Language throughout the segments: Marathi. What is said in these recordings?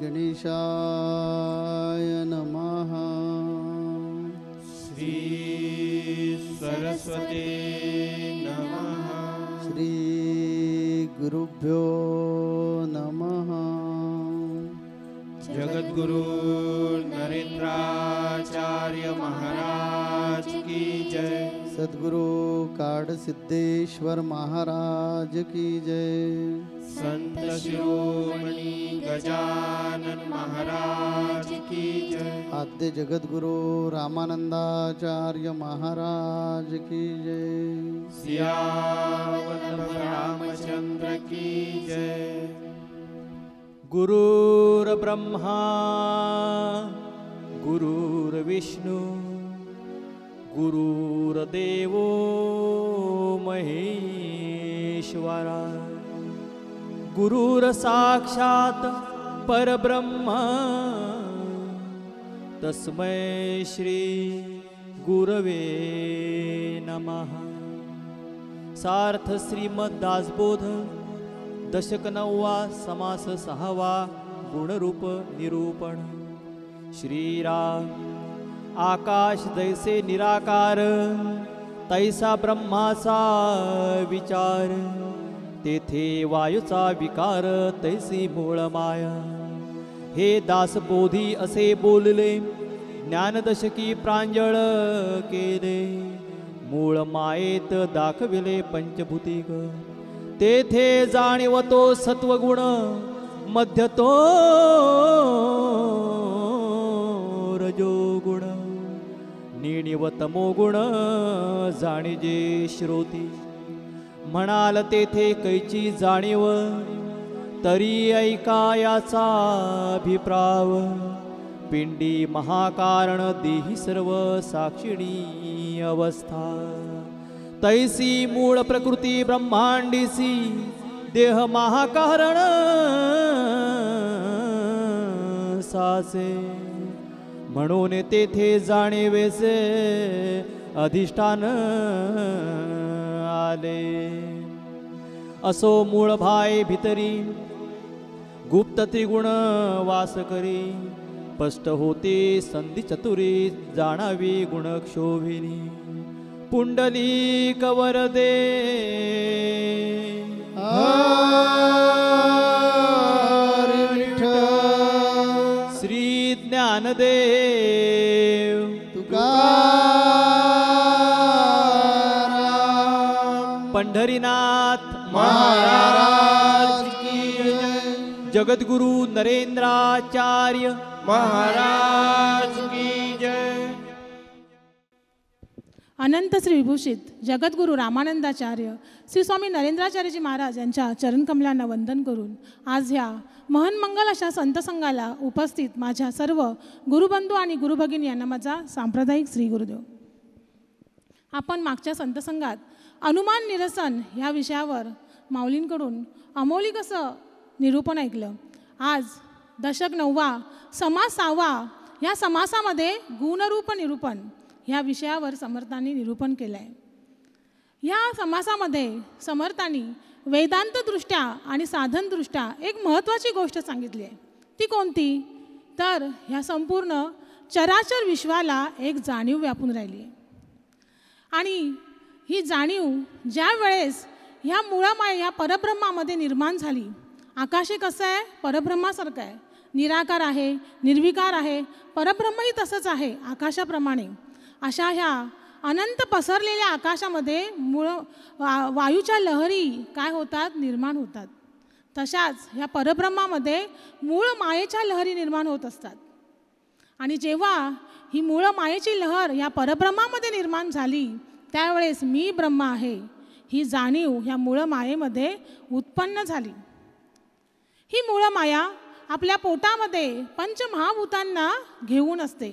गणेशाय नमः। श्री सरस्वती नमः। श्री गुरुभ्यो नमः। जगद्गुरु नरेंद्राचार्य महाराज की जय। सद्गुरु काड सिद्धेश्वर महाराज की जय। संत शिरोमणि गजानन महाराज की जय। आद्य जगद्गुरु रामानंदाचार्य महाराज की जय। सियावर रामचंद्र की जय। गुरुर्ब्रह्मा गुरुर्विष्णु गुरुर्देवो महेश्वरा गुरुर्साक्षात् परब्रह्म तस्मै श्री गुरवे नमः। सार्थ श्रीमद दासबोध दशक 9वा समास 6वा गुणरूप निरूपण। श्रीराम आकाश जैसे निराकार तैसा ब्रह्माचा विचार तेथे वायूचा विकार तैसी मूळ माया। हे दासबोधी असे बोलले ज्ञानदशकी प्रांजळ केले मूळ मायेत दाखविले पंचभूतिक तेथे जाणीवतो सत्वगुण मध्य तो रजोगुण निणिवतमो गुण जाणीजे श्रोती। म्हणाल तेथे कैची जाणीव तरी ऐका याचा अभिप्राव। पिंडी महाकारण देही सर्व साक्षिणी अवस्था तैसी मूळ प्रकृती ब्रह्मांडीसी देह महाकारण सासे म्हणून तेथे जाणीवेसे अधिष्ठान आले। असो मूळ भाय भितरी गुप्त त्रिगुण वास करी स्पष्ट होते संधी चतुरी जाणावी गुण क्षोभिनी। पुंडलिक वरदे हरी विठ्ठल। श्री ज्ञानदेव तुकाराम पंढरीनाथ महाराज की जय। जगद्गुरु नरेंद्राचार्य महाराज की जय। अनंत श्री विभूषित जगद्गुरु रामानंदाचार्य श्री स्वामी नरेंद्राचार्यजी महाराज यांच्या चरणकमलांना वंदन करून आज ह्या महनमंगल अशा संत संघाला उपस्थित माझ्या सर्व गुरुबंधू आणि गुरुभगिनी यांना माझा सांप्रदायिक श्री गुरुदेव। आपण मागच्या संत संघात अनुमान निरसन ह्या विषयावर माऊलींकडून अमोलिक असं निरूपण ऐकलं। आज दशक 9वा समास 6वा ह्या समासामध्ये गुणरूप निरूपण ह्या विषयावर समर्थांनी निरूपण केलं आहे। ह्या समासामध्ये समर्थांनी वेदांतदृष्ट्या आणि साधनदृष्ट्या एक महत्त्वाची गोष्ट सांगितली आहे। ती कोणती तर ह्या संपूर्ण चराचर विश्वाला एक जाणीव व्यापून राहिली आहे आणि ही जाणीव ज्या वेळेस ह्या मुळामाया ह्या परब्रह्मामध्ये निर्माण झाली। आकाश कसं आहे परब्रह्मासारखं आहे, निराकार आहे, निर्विकार आहे, परब्रह्मही तसंच आहे आकाशाप्रमाणे। अशा ह्या अनंत पसरलेल्या आकाशामध्ये मूळ वायूच्या लहरी काय होतात निर्माण होतात। तशाच ह्या परब्रह्मामध्ये मूळ मायेच्या लहरी निर्माण होत असतात आणि जेव्हा ही मूळ मायेची लहर ह्या परब्रह्मामध्ये निर्माण झाली त्यावेळेस मी ब्रह्म आहे ही जाणीव ह्या मूळ मायेमध्ये उत्पन्न झाली। ही मूळ माया आपल्या पोटामध्ये पंचमहाभूतांना घेऊन असते।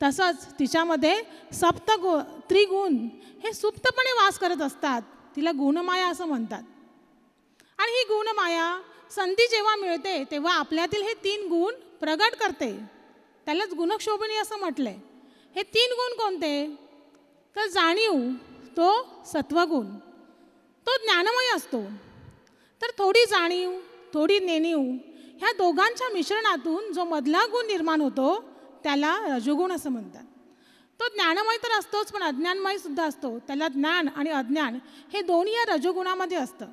तसंच तिच्यामध्ये त्रिगुण हे सुप्तपणे वास करत असतात। तिला गुणमाया असं म्हणतात आणि ही गुणमाया संधी जेव्हा मिळते तेव्हा आपल्यातील हे 3 गुण प्रगट करते। त्यालाच गुणक्षोभिनी असं म्हटलंय। हे 3 गुण कोणते तर जाणीव तो सत्वगुण, तो ज्ञानमय असतो। तर थोडी जाणीव थोडी नेणीव ह्या दोघांच्या मिश्रणातून जो मधला गुण निर्माण होतो त्याला रजोगुण असं म्हणतात. तो ज्ञानमय तर असतोच, पण अज्ञानमय सुद्धा असतो. त्याला ज्ञान आणि अज्ञान हे दोन्ही या रजोगुणामध्ये असतं.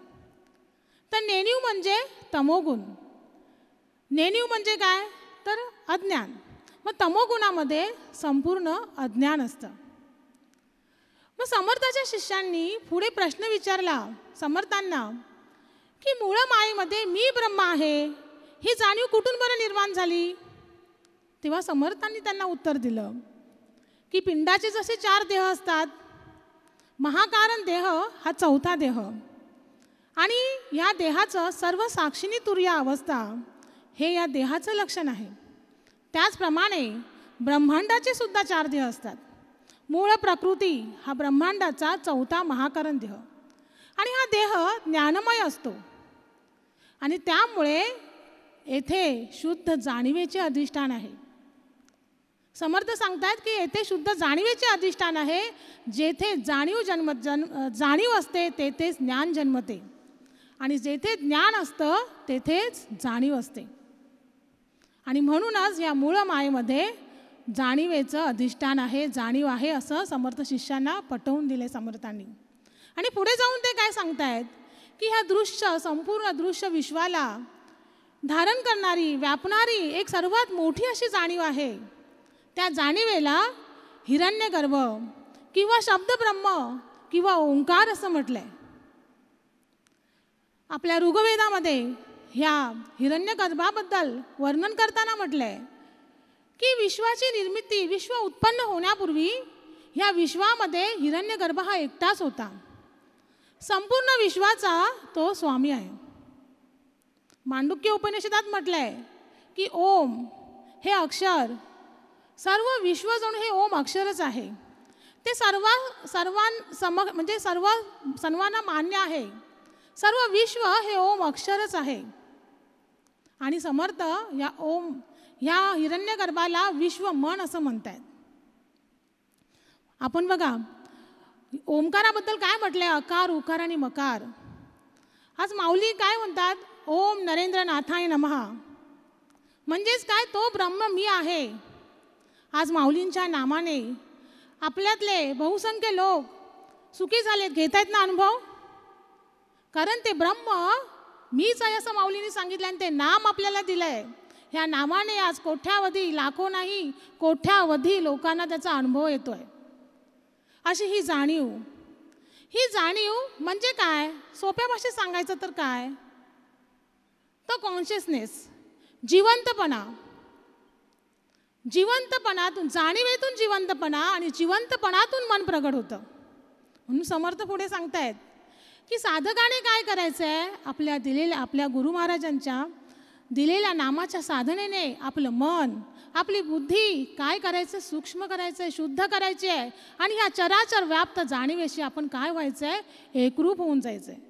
तर नेणीव म्हणजे तमोगुण. नेणीव म्हणजे काय तर अज्ञान. मग तमोगुणामध्ये संपूर्ण अज्ञान असतं. मग समर्थाच्या शिष्यांनी पुढे प्रश्न विचारला समर्थांना की मूळ मायेमध्ये मी ब्रह्म आहे ही जाणीव कुठून बरं निर्माण झाली. तेव्हा समर्थांनी त्यांना उत्तर दिलं की पिंडाचे जसे 4 देह असतात, महाकारण देह हा 4था देह आणि या देहाचं सर्व साक्षिणी तुर्य अवस्था हे या देहाचं लक्षण आहे. त्याचप्रमाणे ब्रह्मांडाचे सुद्धा 4 देह असतात. मूळ प्रकृती हा ब्रह्मांडाचा 4था महाकारण देह आणि हा देह ज्ञानमय असतो आणि त्यामुळे येथे शुद्ध जाणीवेचे अधिष्ठान आहे. समर्थ सांगतात की येथे शुद्ध जाणीवेचे अधिष्ठान आहे. जेथे जाणीव असते तेथेच ज्ञान जन्मते आणि जेथे ज्ञान असतं तेथेच जाणीव असते. आणि म्हणूनच या मूळ मायेमध्ये जाणीवेचं अधिष्ठान आहे, जाणीव आहे असं समर्थ शिष्यांना पटवून दिले समर्थांनी. आणि पुढे जाऊन ते काय सांगतायत की ह्या दृश्य संपूर्ण दृश्य विश्वाला धारण करणारी व्यापणारी एक सर्वात मोठी अशी जाणीव आहे. त्या जाणीवेला हिरण्यगर्भ किंवा शब्दब्रह्म किंवा ओंकार असं म्हटलंय. आपल्या ऋग्वेदामध्ये ह्या हिरण्यगर्भाबद्दल वर्णन करताना म्हटलंय की विश्वाची निर्मिती, विश्व उत्पन्न होण्यापूर्वी ह्या विश्वामध्ये हिरण्यगर्भ हा एकटाच होता. संपूर्ण विश्वाचा तो स्वामी आहे. मांडुक्य उपनिषदात म्हटलंय की ओम हे अक्षर, सर्व विश्व जणू हे ओम अक्षरच आहे. ते सर्वांना मान्य आहे. सर्व विश्व हे ओम अक्षरच आहे. आणि समर्थ या ओम ह्या हिरण्यगर्भाला विश्व मन असं म्हणतात. आपण बघा ओंकाराबद्दल काय म्हटलंय, अकार उकार आणि मकार. आज माऊली काय म्हणतात, ओम नरेंद्रनाथाय नमः, म्हणजेच काय तो ब्रह्म मी आहे. आज माऊलींच्या नामाने आपल्यातले बहुसंख्य लोक सुखी झालेत, घेत आहेत ना अनुभव. कारण ते ब्रह्म मीच आहे असं माऊलींनी सांगितलं आणि ते नाम आपल्याला दिलंय. ह्या नामाने आज कोट्यावधी, लाखो नाही कोट्यावधी लोकांना त्याचा अनुभव येतोय. अशी ही जाणीव म्हणजे काय, सोप्या भाषेत सांगायचं तर काय, तो कॉन्शियसनेस, जिवंतपणातून, जाणीवेतून जिवंतपणा आणि जिवंतपणातून मन प्रगट होतं. म्हणून समर्थ पुढे सांगतायत की साधकाने काय करायचं आहे, आपल्या गुरु महाराजांच्या दिलेल्या नामाच्या साधनेने आपलं मन, आपली बुद्धी काय करायचं, सूक्ष्म करायचं आहे, शुद्ध करायची आहे आणि ह्या चराचर व्याप्त जाणीवेशी आपण काय व्हायचं आहे, एकरूप होऊन जायचं आहे.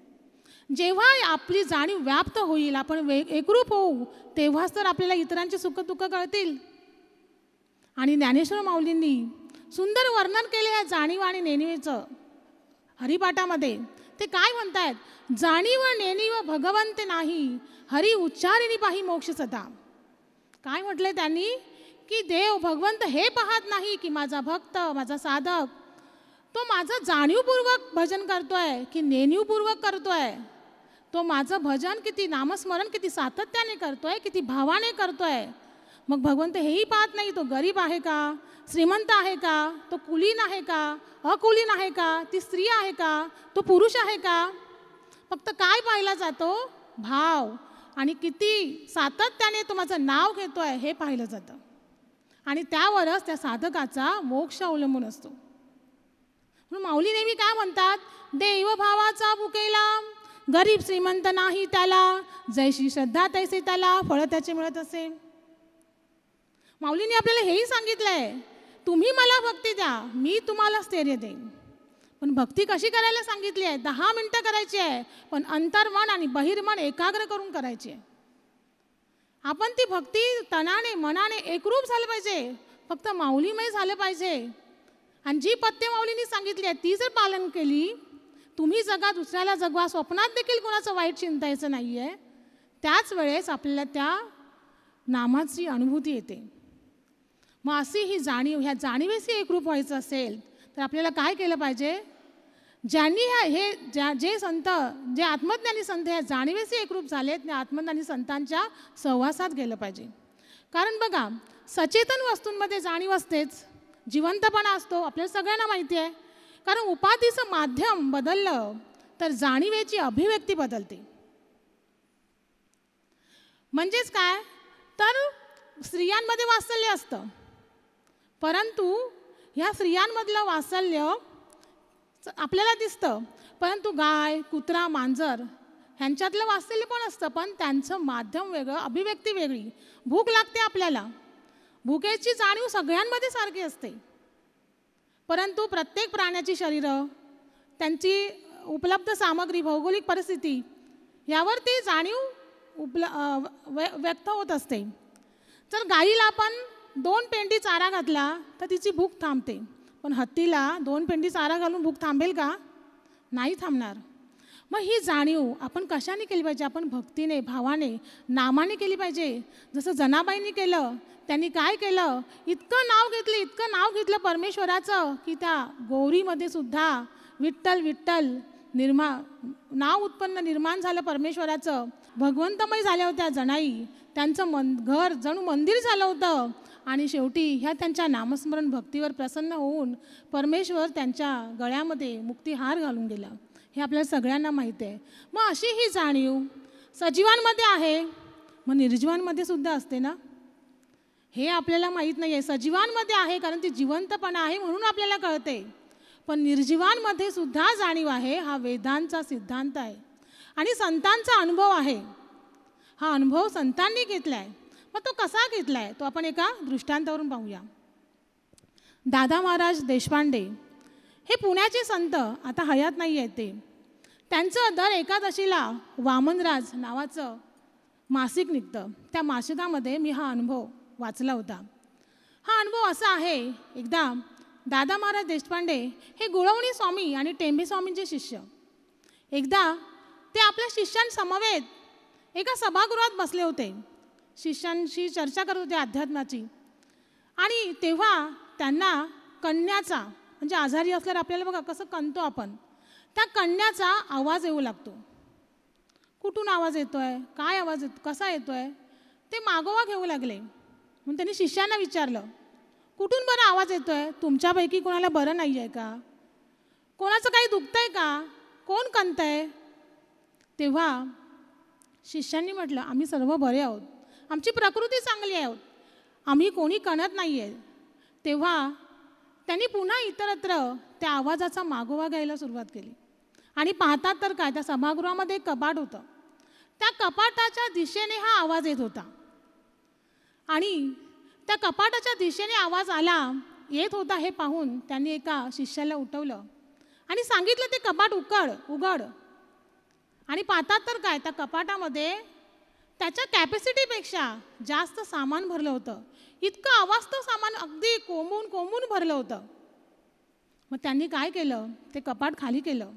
जेव्हा आपली जाणीव व्याप्त होईल, आपण एकरूप होऊ, तेव्हाच तर आपल्याला इतरांची सुखदुःख कळतील. आणि ज्ञानेश्वर माऊलींनी सुंदर वर्णन केले आहे जाणीव आणि नेणीवेचं हरिपाठामध्ये. ते काय म्हणतायत, जाणीव नेणीव भगवंत नाही, हरी उच्चारिणी पाही मोक्ष सदा. काय म्हटलंय त्यांनी की देव भगवंत हे पाहत नाही की माझा भक्त, माझा साधक तो माझं जाणीवपूर्वक भजन करतोय की नेणीवपूर्वक करतोय, तो माझं भजन किती, नामस्मरण किती सातत्याने करतोय, किती भावाने करतोय. मग भगवंत हेही पाहत नाही तो गरीब आहे का, श्रीमंत आहे का, तो कुलीन आहे का, अकुलीन आहे का, ती स्त्री आहे का, तो पुरुष आहे का. फक्त काय पाहिला जातो, भाव आणि किती सातत्याने तो माझं नाव घेतोय हे पाहिलं जातं. आणि त्यावरच त्या साधकाचा मोक्ष अवलंबून असतो. म्हणून माऊली नेहमी काय म्हणतात, देव भावाचा भुकेला गरीब श्रीमंत नाही त्याला, जैशी श्रद्धा तैसे त्याला फळ त्याचे मिळत असे. माऊलीने आपल्याला हेही सांगितलंय, तुम्ही मला भक्ती द्या, मी तुम्हाला स्थैर्य देईन. पण भक्ती कशी करायला सांगितली आहे, 10 मिनिटं करायची आहे, पण अंतर्मन आणि बहिर्मन एकाग्र करून करायची आहे. आपण ती भक्ती तनाने मनाने एकरूप झालं पाहिजे, फक्त माऊलीमय झालं पाहिजे. आणि जी पथ्य माऊलींनी सांगितली आहे ती जर पालन केली, तुम्ही जगा दुसऱ्याला जगवा, स्वप्नात देखील कोणाचं वाईट चिंतायचं नाही आहे, त्याच वेळेस आपल्याला त्या नामाची अनुभूती येते. मग अशी ही जाणीव, ह्या जाणीवेशी एकरूप व्हायचं असेल तर आपल्याला काय केलं पाहिजे? जे संत, जे आत्मज्ञानी संत ह्या जाणीवेशी एकरूप झालेत, त्या आत्मज्ञानी संतांच्या सहवासात गेलं पाहिजे. कारण बघा, सचेतन वस्तूंमध्ये जाणीव असतेच, जिवंतपणा असतो, आपल्याला सगळ्यांना माहिती आहे. कारण उपाधीचं माध्यम बदललं तर जाणीवेची अभिव्यक्ती बदलते. म्हणजेच काय, तर स्त्रियांमध्ये वात्सल्य असतं, परंतु ह्या स्त्रियांमधलं वात्सल्य आपल्याला दिसतं, परंतु गाय, कुत्रा, मांजर ह्यांच्यातलं वात्सल्य पण असतं, पण त्यांचं माध्यम वेगळं, अभिव्यक्ती वेगळी. भूक लागते आपल्याला, भुकेची जाणीव सगळ्यांमध्ये सारखी असते, परंतु प्रत्येक प्राण्याची शरीरं, त्यांची उपलब्ध सामग्री, भौगोलिक परिस्थिती यावर ती जाणीव व्यक्त होत असते. जर गाईला आपण 2 पेंडी चारा घातला तर तिची भूक थांबते, पण हत्तीला 2 पेंडी चारा घालून भूक थांबेल का? नाही थांबणार. मग ही जाणीव आपण कशाने केली पाहिजे? आपण भक्तीने, भावाने, नामाने केली पाहिजे. जसं जनाबाईंनी केलं. त्यांनी काय केलं? इतकं नाव घेतलं परमेश्वराचं की त्या गौरीमध्ये सुद्धा विठ्ठल विठ्ठल नाव निर्माण झालं परमेश्वराचं. भगवंतमय झाल्या होत्या जनाई, त्यांचं घर जणू मंदिर झालं होतं. आणि शेवटी ह्या त्यांच्या नामस्मरण भक्तीवर प्रसन्न होऊन परमेश्वर त्यांच्या गळ्यामध्ये मुक्तिहार घालून गेला. हे आपल्याला सगळ्यांना माहिती आहे. मग अशी ही जाणीव सजीवांमध्ये आहे, मग निर्जीवांमध्ये सुद्धा असते ना, हे आपल्याला माहीत नाही आहे. सजीवांमध्ये आहे कारण ती जिवंतपणा आहे म्हणून आपल्याला कळते, पण निर्जीवांमध्ये सुद्धा जाणीव आहे. हा वेदांचा सिद्धांत आहे आणि संतांचा अनुभव आहे. हा अनुभव संतांनी घेतला आहे. मग तो कसा घेतला आहे तो आपण एका दृष्टांतावरून पाहूया. दादा महाराज देशपांडे हे पुण्याचे संत, आता हयात नाही आहे ते. त्यांचं दर एकादशीला वामनराज नावाचं मासिक निघतं. त्या मासिकामध्ये मी हा अनुभव वाचला होता. हा अनुभव असा आहे, एकदा दादा महाराज देशपांडे हे गुळवणी स्वामी आणि टेंबे स्वामींचे शिष्य, एकदा ते आपल्या शिष्यांसमवेत एका सभागृहात बसले होते. शिष्यांशी चर्चा करत होते अध्यात्माची. आणि तेव्हा त्यांना कण्याचा, म्हणजे आजारी असल्यावर आपल्याला बघा कसं कणतो आपण, त्या कण्याचा आवाज येऊ लागतो. कुठून आवाज येतोय, काय आवाज कसा येतोय, ते मागोवा घेऊ लागले. म्हणून त्यांनी शिष्यांना विचारलं, कुठून बरं आवाज येतोय? तुमच्यापैकी कोणाला बरं नाही आहे का? कोणाचं काही दुखतंय का? कोण कणतंय? तेव्हा शिष्यांनी म्हटलं, आम्ही सर्व बरे आहोत, आमची प्रकृती चांगली आहे, आम्ही कोणी कणत नाही आहे. तेव्हा त्यांनी पुन्हा इतरत्र त्या आवाजाचा मागोवा घ्यायला सुरुवात केली. आणि पाहतात तर काय, त्या सभागृहामध्ये एक कपाट होतं. त्या कपाटाच्या दिशेने हा आवाज येत होता. आणि त्या कपाटाच्या दिशेने आवाज येत होता हे पाहून त्यांनी एका शिष्याला उठवलं आणि सांगितलं, ते कपाट उघड. आणि पाहतात तर काय, त्या कपाटामध्ये त्याच्या कॅपॅसिटीपेक्षा जास्त सामान भरलं होतं. इतकं अवास्तव सामान, अगदी कोंबून भरलं होतं. मग त्यांनी काय केलं, ते कपाट खाली केलं.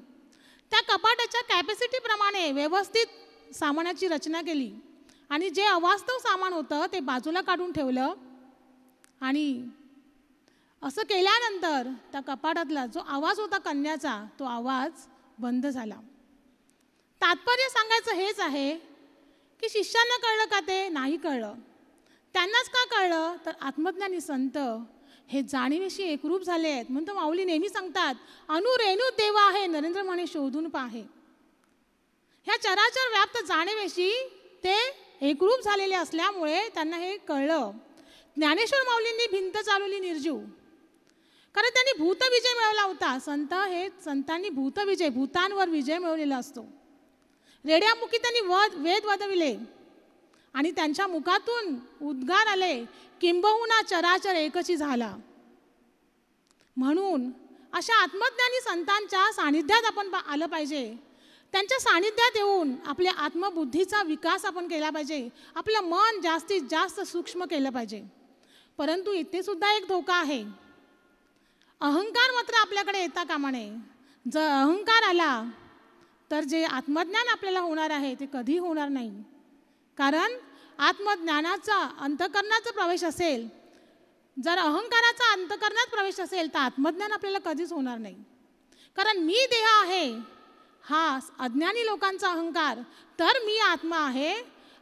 त्या कपाटाच्या कॅपॅसिटीप्रमाणे व्यवस्थित सामानाची रचना केली आणि जे अवास्तव सामान होतं ते बाजूला काढून ठेवलं. आणि असं केल्यानंतर त्या कपाटातला जो आवाज होता कण्याचा, तो आवाज बंद झाला. तात्पर्य सांगायचं हेच आहे की शिष्यांना कळलं का? ते नाही कळलं. त्यांनाच का कळलं? तर आत्मज्ञानी संत हे जाणीवेशी एकरूप झाले आहेत. म्हणून माऊली नेहमी सांगतात, अनुरेणू देवा आहे नरेंद्र म्हणे शोधून पाहे. ह्या चराचर व्याप्त जाणीवेशी ते एकरूप झालेले असल्यामुळे त्यांना हे कळलं. ज्ञानेश्वर माऊलींनी भिंत चालवली निर्जीव, कारण त्यांनी भूतविजय मिळवला होता. संतांनी भूतविजय, भूतांवर विजय मिळवलेला असतो. रेड्यामुखी त्यांनी वेद वदविले आणि त्यांच्या मुखातून उद्गार आले, किंबहुना चराचर एकची झाला. म्हणून अशा आत्मज्ञानी संतांच्या सानिध्यात आपण आलं पाहिजे. त्यांच्या सानिध्यात येऊन आपल्या आत्मबुद्धीचा विकास आपण केला पाहिजे. आपलं मन जास्तीत जास्त सूक्ष्म केलं पाहिजे. परंतु इथे सुद्धा एक धोका आहे. अहंकार मात्र आपल्याकडे येता कामा नये. जर अहंकार आला तर जे आत्मज्ञान आपल्याला होणार आहे ते कधी होणार नाही. कारण आत्मज्ञानाचा अंतःकरणाचा प्रवेश असेल, जर अहंकाराचा अंतःकरणात प्रवेश असेल तर आत्मज्ञान आपल्याला कधीच होणार नाही. कारण मी देह आहे हा अज्ञानी लोकांचा अहंकार, तर मी आत्मा आहे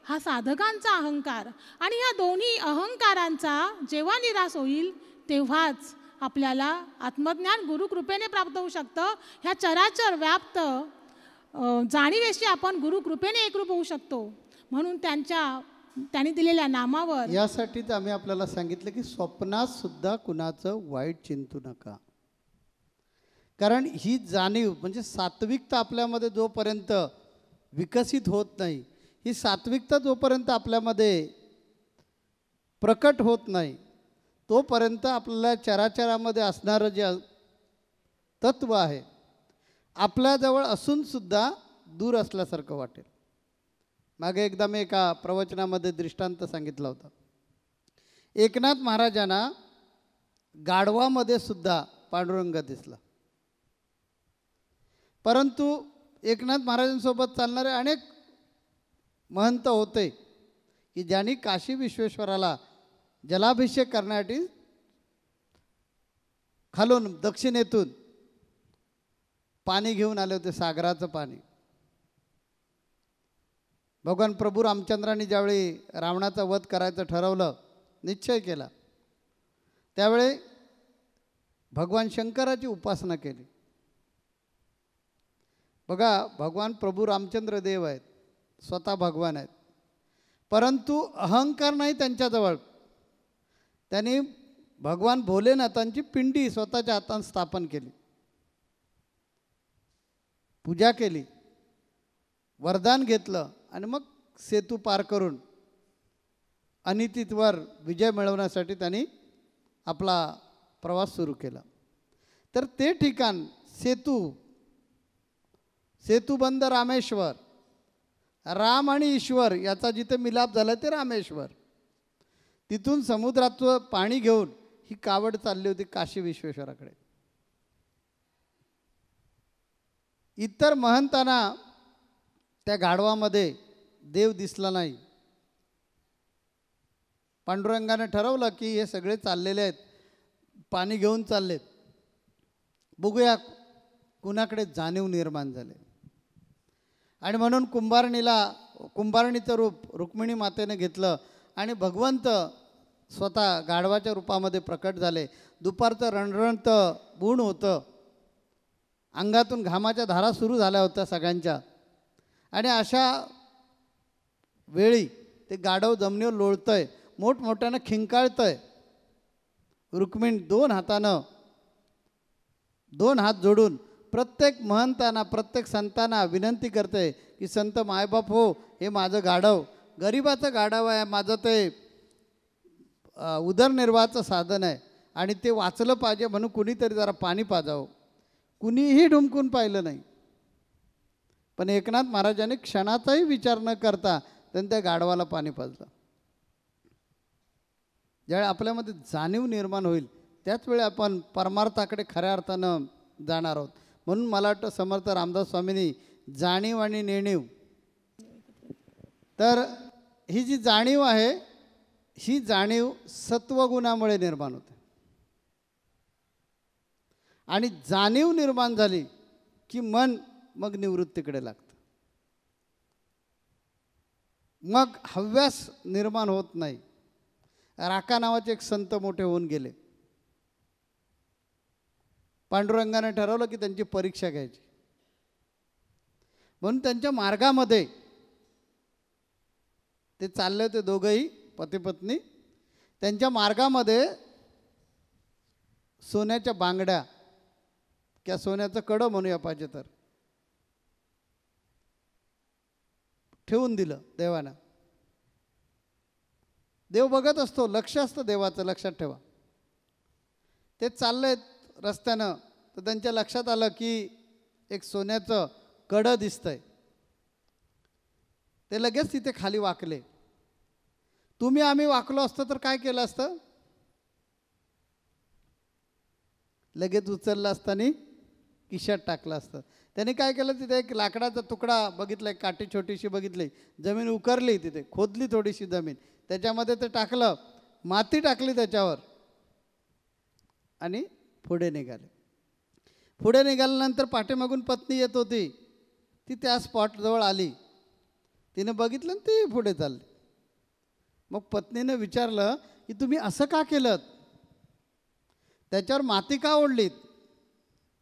हा साधकांचा अहंकार. आणि ह्या दोन्ही अहंकारांचा जेव्हा निराश होईल तेव्हाच आपल्याला आत्मज्ञान गुरुकृपेने प्राप्त होऊ शकतं. ह्या चराचर व्याप्त जाणीवेशी आपण गुरुकृपेने एकरूप होऊ शकतो. म्हणून त्यांनी दिलेल्या नामावर यासाठीच आम्ही आपल्याला सांगितलं की स्वप्नात सुद्धा कुणाचं वाईट चिंतू नका. कारण ही जाणीव म्हणजे सात्विकता आपल्यामध्ये जोपर्यंत विकसित होत नाही, ही सात्विकता जोपर्यंत आपल्यामध्ये प्रकट होत नाही, तोपर्यंत आपल्याला चराचरामध्ये असणारं जे तत्व आहे आपल्याजवळ असूनसुद्धा दूर असल्यासारखं वाटेल. मागे एकदा मी एका प्रवचनामध्ये दृष्टांत सांगितला होता. एकनाथ महाराजांना गाढवामध्ये सुद्धा पांडुरंग दिसला. परंतु एकनाथ महाराजांसोबत चालणारे अनेक महंत होते की ज्यांनी काशी विश्वेश्वराला जलाभिषेक करण्यासाठी खालून दक्षिणेतून पाणी घेऊन आले होते, सागराचं पाणी. भगवान प्रभू रामचंद्रांनी ज्यावेळी रावणाचा वध करायचं ठरवलं, निश्चय केला, त्यावेळी भगवान शंकराची उपासना केली. बघा, भगवान प्रभू रामचंद्र देव आहेत, स्वतः भगवान आहेत, परंतु अहंकार नाही त्यांच्याजवळ. त्यांनी भगवान भोलेनाथांची पिंडी स्वतःच्या हाताने स्थापन केली, पूजा केली, वरदान घेतलं आणि मग सेतू पार करून अनितीवर विजय मिळवण्यासाठी त्यांनी आपला प्रवास सुरू केला. तर ते ठिकाण सेतुबंध रामेश्वर, राम आणि ईश्वर याचा जिथे मिलाप झाला ते रामेश्वर. तिथून समुद्राचं पाणी घेऊन ही कावड चालली होती काशी विश्वेश्वराकडे. इतर महंतांना त्या गाढवामध्ये देव दिसला नाही. पांडुरंगाने ठरवलं की हे सगळे चाललेले आहेत, पाणी घेऊन चाललेत, बघूया कुणाकडे जाणीव निर्माण झाले. आणि म्हणून कुंभारणीचं रूप रुक्मिणी मातेने घेतलं आणि भगवंत स्वतः गाढवाच्या रूपामध्ये प्रकट झाले. दुपारचं रणरणतं ऊन होतं, अंगातून घामाच्या धारा सुरू झाल्या होत्या सगळ्यांच्या. आणि अशा वेळी ते गाढव जमिनीवर लोळतंय, मोठमोठ्यानं खिंकाळतंय. रुक्मिणी दोन हात जोडून प्रत्येक महंतांना, प्रत्येक संतांना विनंती करते की संत मायबाप हो, हे माझं गाढव, गरिबाचं गाढव आहे, माझं ते उदरनिर्वाहाचं साधन आहे आणि ते वाचलं पाहिजे, म्हणून कुणीतरी जरा पाणी पाजावं. कुणीही ढुंकून पाहिलं नाही. पण एकनाथ महाराजांनी क्षणाचाही विचार न करता त्यांनी त्या गाढवाला पाणी पाजलं. ज्यावेळी आपल्यामध्ये जाणीव निर्माण होईल त्याचवेळी आपण परमार्थाकडे खऱ्या अर्थानं जाणार आहोत. म्हणून मला वाटतं समर्थ रामदास स्वामींनी जाणीव आणि नेणीव, तर ही जी जाणीव आहे ही जाणीव सत्वगुणामुळे निर्माण होते. आणि जाणीव निर्माण झाली की मन मग निवृत्तीकडे लागतं. मग हव्यास निर्माण होत नाही. राका नावाचे एक संत मोठे होऊन गेले. पांडुरंगाने ठरवलं की त्यांची परीक्षा घ्यायची. म्हणून त्यांच्या मार्गामध्ये ते चालले होते, दोघंही पती पत्नी. त्यांच्या मार्गामध्ये सोन्याच्या बांगड्या किंवा सोन्याचं कडं म्हणूया पाहिजे तर ठेवून दिलं देवानं. देव बघत असतो, लक्ष असतं देवाचं, लक्षात ठेवा. ते चाललेत रस्त्यानं, तर त्यांच्या लक्षात आलं की एक सोन्याचं कडं दिसतंय. ते लगेच तिथे खाली वाकले. आम्ही वाकलो असतो तर काय केलं असतं? लगेच उचललं असताना खिशात टाकलं असतं. त्याने काय केलं, तिथे एक लाकडाचा तुकडा बघितला, एक काठी छोटीशी बघितली, जमीन उकरली, तिथे खोदली थोडीशी जमीन, त्याच्यामध्ये ते टाकलं, माती टाकली त्याच्यावर आणि पुढे निघाले. पुढे निघाल्यानंतर पाठीमागून पत्नी येत होती, ती त्या स्पॉटजवळ आली, तिने बघितलं आणि ती पुढे चालली. मग पत्नीने विचारलं की तुम्ही असं का केलं, त्याच्यावर माती का ओढलीत?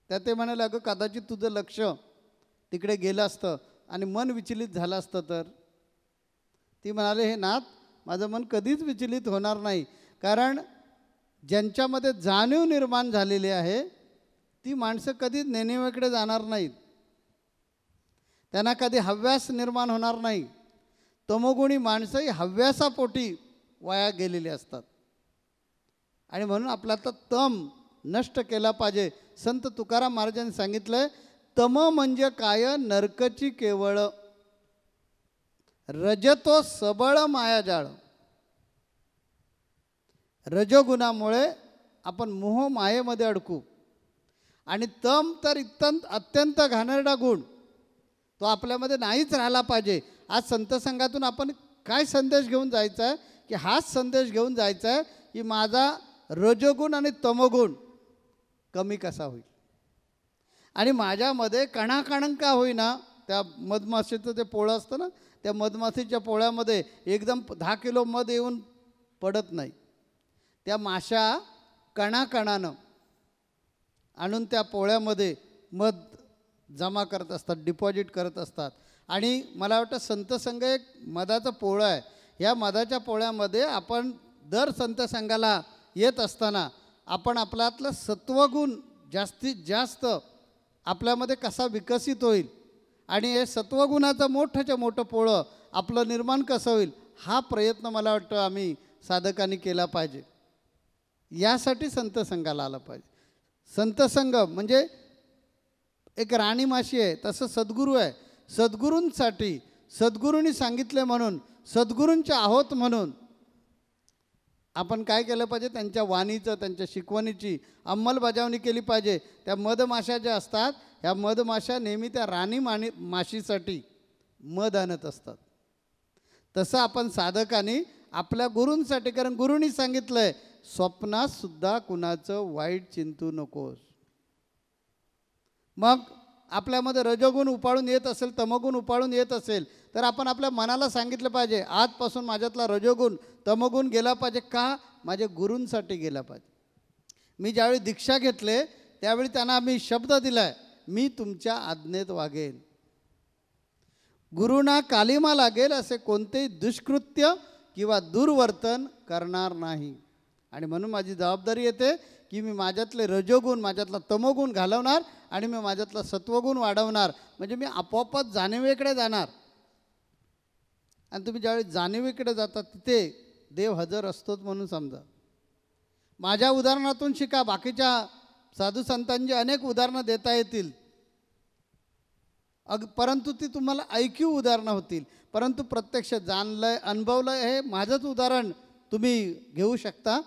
त्या ते म्हणाले, अगं कदाचित तुझं लक्ष तिकडे गेलं असतं आणि मन विचलित झालं असतं तर. ती म्हणाले, हे नाथ, माझं मन कधीच विचलित होणार नाही, कारण ज्यांच्यामध्ये जाणीव निर्माण झालेली आहे ती माणसं कधीच नेणिवेकडे जाणार नाहीत, त्यांना कधी हव्यास निर्माण होणार नाही. तमोगुणी माणसंही हव्यासापोटी वाया गेलेली असतात आणि म्हणून आपला तर तम नष्ट केला पाहिजे. संत तुकाराम महाराजांनी सांगितलंय, तम म्हणजे काय, नरकची केवळ, रजतो सबळ मायाजाळ. रजोगुणामुळे आपण मोह मायेमध्ये अडकू आणि तम तर अत्यंत घाणेरडा गुण, तो आपल्यामध्ये नाहीच राहिला पाहिजे. आज संत संघातून आपण काय संदेश घेऊन जायचा आहे की हाच संदेश घेऊन जायचा आहे की माझा रजोगुण आणि तमोगुण कमी कसा होईल आणि माझ्यामध्ये कणाकणंका होईना. त्या मधमाशीचं ते पोळं असतं ना, त्या मधमाशीच्या पोळ्यामध्ये एकदम 10 किलो मध येऊन पडत नाही, त्या माशा कणाकणानं आणून त्या पोळ्यामध्ये मध जमा करत असतात, डिपॉझिट करत असतात. आणि मला वाटतं संत संघ एक मधाचं पोळं आहे. ह्या मधाच्या पोळ्यामध्ये आपण दर संत संघाला येत असताना आपण आपल्यातलं सत्वगुण जास्तीत जास्त आपल्यामध्ये कसा विकसित होईल आणि हे सत्वगुणाचं मोठंच्या मोठं पोळं आपलं निर्माण कसं होईल, हा प्रयत्न मला वाटतं आम्ही साधकांनी केला पाहिजे. यासाठी संत संघाला आलं पाहिजे. संत संघ म्हणजे एक राणी माशी आहे, तसं सद्गुरू आहे. सद्गुरूंसाठी, सद्गुरूंनी सांगितले म्हणून, सद्गुरूंचे आहोत म्हणून आपण काय केलं पाहिजे, त्यांच्या वाणीचं, त्यांच्या शिकवणीची अंमलबजावणी केली पाहिजे. त्या मधमाशा ज्या असतात, ह्या मधमाशा नेहमी त्या राणी माशीसाठी मध आणत असतात. तसं आपण साधकांनी आपल्या गुरूंसाठी, कारण गुरूंनी सांगितलं आहे, स्वप्नात सुद्धा कुणाचं वाईट चिंतू नकोस. मग आपल्यामध्ये रजोगुण उपाळून येत असेल, तमोगुण उपाळून येत असेल तर आपण आपल्या मनाला सांगितलं पाहिजे, आजपासून माझ्यातला रजोगुण तमोगुण गेला पाहिजे. का? माझ्या गुरूंसाठी गेला पाहिजे. मी ज्यावेळी दीक्षा घेतले त्यावेळी त्यांना मी शब्द दिला आहे, मी तुमच्या आज्ञेत वागेन, गुरुना कालिमा लागेल असे कोणतेही दुष्कृत्य किंवा दुर्वर्तन करणार नाही. आणि म्हणून माझी जबाबदारी येते की मी माझ्यातले रजोगुण, माझ्यातला तमोगुण घालवणार आणि मी माझ्यातला सत्वगुण वाढवणार. म्हणजे मी आपोआपच जाणीवेकडे जाणार. आणि तुम्ही ज्यावेळी जाणीवेकडे जाता तिथे देव हजर असतोच म्हणून समजा. माझ्या उदाहरणातून शिका. बाकीच्या साधू संतांची अनेक उदाहरणं देता येतील, परंतु ती तुम्हाला ऐकीव उदाहरणं होतील. परंतु प्रत्यक्ष जाणलंय, अनुभवलंय, हे माझंच उदाहरण तुम्ही घेऊ शकता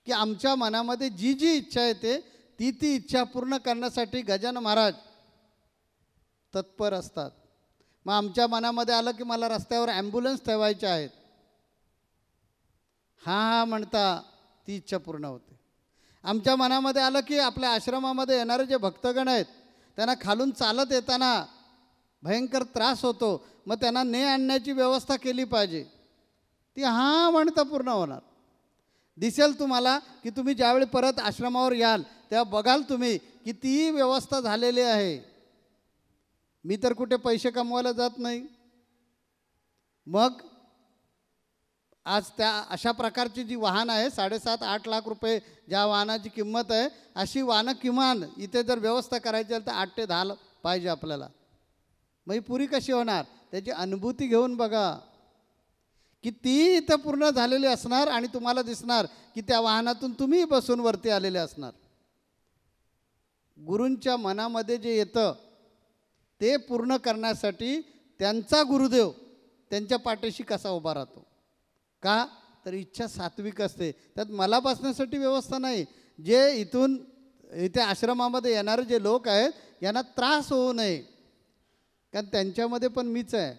की आमच्या मनामध्ये जी जी इच्छा येते ती इच्छा पूर्ण करण्यासाठी गजानन महाराज तत्पर असतात. मग आमच्या मनामध्ये आलं की मला रस्त्यावर ॲम्ब्युलन्स ठेवायचे आहेत, हा म्हणता ती इच्छा पूर्ण होते. आमच्या मनामध्ये आलं की आपल्या आश्रमामध्ये येणारे जे भक्तगण आहेत त्यांना खालून चालत येताना भयंकर त्रास होतो, मग त्यांना ने आणण्याची व्यवस्था केली पाहिजे, ती हा म्हणता पूर्ण होणार. दिसेल तुम्हाला की तुम्ही ज्यावेळी परत आश्रमावर याल तेव्हा बघाल तुम्ही की ती व्यवस्था झालेली आहे. मी तर कुठे पैसे कमवायला जात नाही. मग आज त्या अशा प्रकारची जी वाहन आहे, 7.5-8 लाख रुपये ज्या वाहनाची किंमत आहे, अशी वाहनं किमान इथे जर व्यवस्था करायची असेल तर 8 ते 10 पाहिजे आपल्याला. मग ही पुरी कशी होणार, त्याची अनुभूती घेऊन बघा की ती इथं पूर्ण झालेली असणार आणि तुम्हाला दिसणार की त्या वाहनातून तुम्ही बसून वरती आलेले असणार. गुरूंच्या मनामध्ये जे येतं ते पूर्ण करण्यासाठी त्यांचा गुरुदेव त्यांच्या पाठीशी कसा उभा राहतो. का तर इच्छा सात्विक असते, त्यात मला बसण्यासाठी व्यवस्था नाही. जे इथे आश्रमामध्ये येणारे जे लोक आहेत यांना त्रास होऊ नये, कारण त्यांच्यामध्ये पण मीच आहे.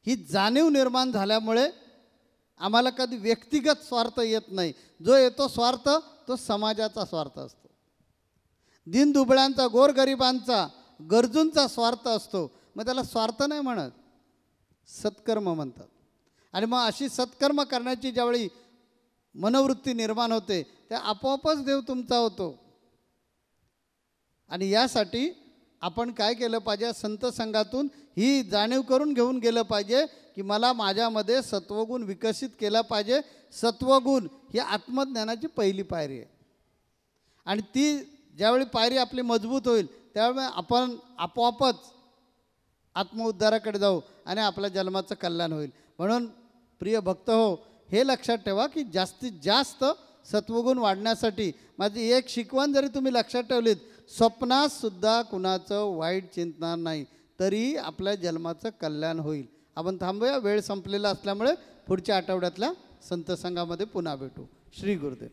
ही जाणीव निर्माण झाल्यामुळे आम्हाला कधी व्यक्तिगत स्वार्थ येत नाही. जो येतो स्वार्थ तो समाजाचा स्वार्थ असतो, दीनदुबळ्यांचा, गोरगरिबांचा, गरजूंचा स्वार्थ असतो. मग त्याला स्वार्थ नाही म्हणत, सत्कर्म म्हणतात. आणि मग अशी सत्कर्म करण्याची ज्यावेळी मनोवृत्ती निर्माण होते त्या आपोआपच देव तुमचा होतो. आणि यासाठी आपण काय केलं पाहिजे, संत संघातून ही जाणीव करून घेऊन गेलं पाहिजे की मला माझ्यामध्ये सत्वगुण विकसित केला पाहिजे. सत्वगुण ही आत्मज्ञानाची पहिली पायरी आहे. आणि ती ज्यावेळी पायरी आपली मजबूत होईल त्यावेळी आपण आपोआपच आत्मउद्धाराकडे जाऊ आणि आपल्या जन्माचं कल्याण होईल. म्हणून प्रिय भक्त हो, हे लक्षात ठेवा की जास्तीत जास्त सत्वगुण वाढण्यासाठी माझी एक शिकवण जरी तुम्ही लक्षात ठेवलीत, स्वप्नातसुद्धा कुणाचं वाईट चिंतणार नाही, तरी आपल्या जन्माचं कल्याण होईल. आपण थांबूया, वेळ संपलेला असल्यामुळे पुढच्या आठवड्यातल्या संत संघामध्ये पुन्हा भेटू. श्री गुरुदेव.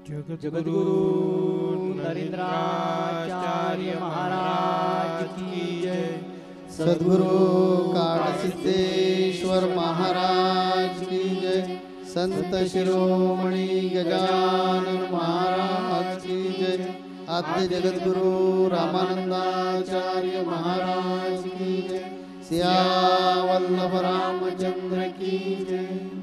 जगद्गुरु नरेंद्राचार्य महाराज की जय. सद्गुरु काळसिद्धेश्वर महाराज की जय. संत शिरोमणी गजानन महाराज की जय. आद्य जगद्गुरु रामानंदाचार्य महाराज की जय. सिया वल्लभ रामचंद्र की जय.